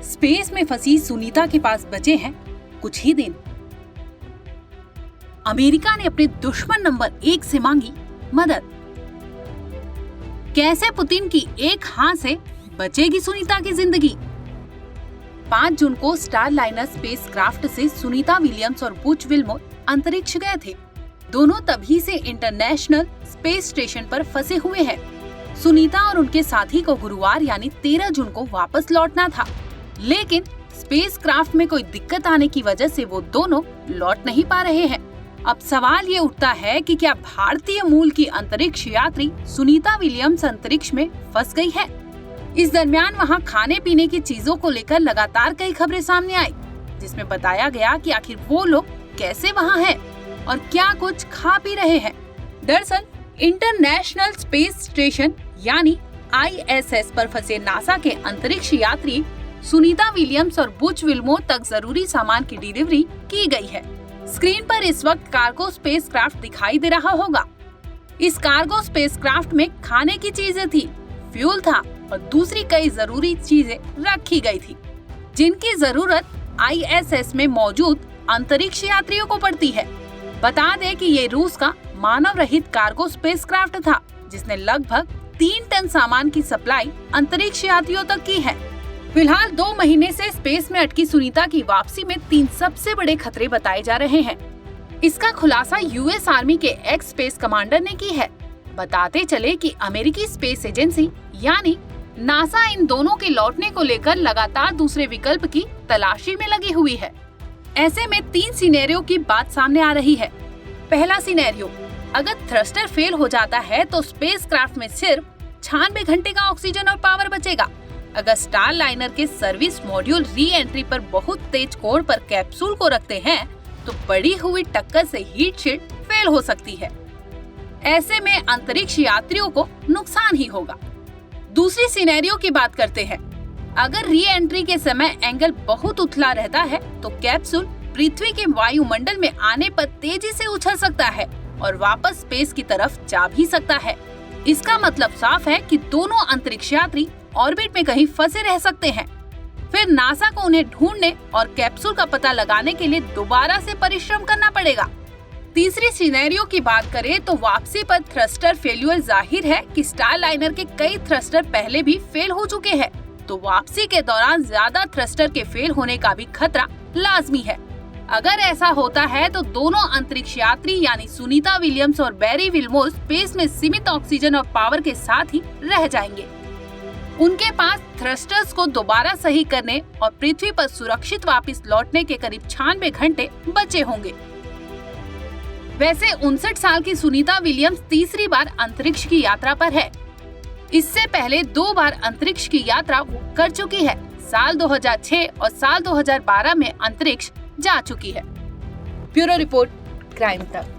Space में फंसी सुनीता के पास बचे हैं कुछ ही दिन। अमेरिका ने अपने दुश्मन नंबर 1 से मांगी मदद। कैसे पुतिन की एक हां से बचेगी सुनीता की जिंदगी। 5 जून को स्टार लाइनर स्पेसक्राफ्ट से सुनीता विलियम्स और बुच विल्मोर अंतरिक्ष गए थे। दोनों तभी से इंटरनेशनल स्पेस स्टेशन पर फंसे हुए हैं। सुनीता और उनके साथी को गुरुवार यानी 13 जून को वापस लौटना था, लेकिन स्पेसक्राफ्ट में कोई दिक्कत आने की वजह से वो दोनों लौट नहीं पा रहे हैं। अब सवाल ये उठता है कि क्या भारतीय मूल की अंतरिक्ष यात्री सुनीता विलियम्स अंतरिक्ष में फंस गई है। इस दरमियान वहाँ खाने पीने की चीजों को लेकर लगातार कई खबरें सामने आई, जिसमें बताया गया कि आखिर वो लोग कैसे वहाँ हैं और क्या कुछ खा पी रहे हैं। दरअसल इंटरनेशनल स्पेस स्टेशन यानी ISS पर फंसे नासा के अंतरिक्ष यात्री सुनीता विलियम्स और बुच विल्मोर तक जरूरी सामान की डिलीवरी की गई है। स्क्रीन पर इस वक्त कार्गो स्पेसक्राफ्ट दिखाई दे रहा होगा। इस कार्गो स्पेसक्राफ्ट में खाने की चीजें थी, फ्यूल था और दूसरी कई जरूरी चीजें रखी गई थी, जिनकी जरूरत ISS में मौजूद अंतरिक्ष यात्रियों को पड़ती है। बता दें कि ये रूस का मानव रहित कार्गो स्पेसक्राफ्ट था, जिसने लगभग 3 टन सामान की सप्लाई अंतरिक्ष यात्रियों तक की है। फिलहाल 2 महीने से स्पेस में अटकी सुनीता की वापसी में 3 सबसे बड़े खतरे बताए जा रहे हैं। इसका खुलासा US आर्मी के एक्स स्पेस कमांडर ने की है। बताते चले कि अमेरिकी स्पेस एजेंसी यानी नासा इन दोनों के लौटने को लेकर लगातार दूसरे विकल्प की तलाशी में लगी हुई है। ऐसे में 3 सिनेरियो की बात सामने आ रही है। पहला सिनेरियो, अगर थ्रस्टर फेल हो जाता है तो स्पेसक्राफ्ट में सिर्फ 96 घंटे का ऑक्सीजन और पावर बचेगा। अगर स्टार लाइनर के सर्विस मॉड्यूल री एंट्री पर बहुत तेज कोण पर कैप्सूल को रखते हैं तो बढ़ी हुई टक्कर से हीट शील्ड फेल हो सकती है। ऐसे में अंतरिक्ष यात्रियों को नुकसान ही होगा। दूसरी सिनेरियो की बात करते हैं। अगर री एंट्री के समय एंगल बहुत उथला रहता है तो कैप्सूल पृथ्वी के वायुमंडल में आने पर तेजी से उछल सकता है और वापस स्पेस की तरफ जा भी सकता है। इसका मतलब साफ है कि दोनों अंतरिक्ष यात्री ऑर्बिट में कहीं फंसे रह सकते हैं। फिर नासा को उन्हें ढूंढने और कैप्सूल का पता लगाने के लिए दोबारा से परिश्रम करना पड़ेगा। तीसरी सिनेरियो की बात करें तो वापसी पर थ्रस्टर फेल्यूर जाहिर है कि स्टार लाइनर के कई थ्रस्टर पहले भी फेल हो चुके हैं, तो वापसी के दौरान ज्यादा थ्रस्टर के फेल होने का भी खतरा लाजमी है। अगर ऐसा होता है तो दोनों अंतरिक्ष यात्री यानी सुनीता विलियम्स और बैरी विल्मोर स्पेस में सीमित ऑक्सीजन और पावर के साथ ही रह जाएंगे। उनके पास थ्रस्टर्स को दोबारा सही करने और पृथ्वी पर सुरक्षित वापस लौटने के करीब 96 घंटे बचे होंगे। वैसे 59 साल की सुनीता विलियम्स तीसरी बार अंतरिक्ष की यात्रा पर है। इससे पहले 2 बार अंतरिक्ष की यात्रा वो कर चुकी है। साल 2006 और साल 2012 में अंतरिक्ष जा चुकी है। ब्यूरो रिपोर्ट, क्राइम तक।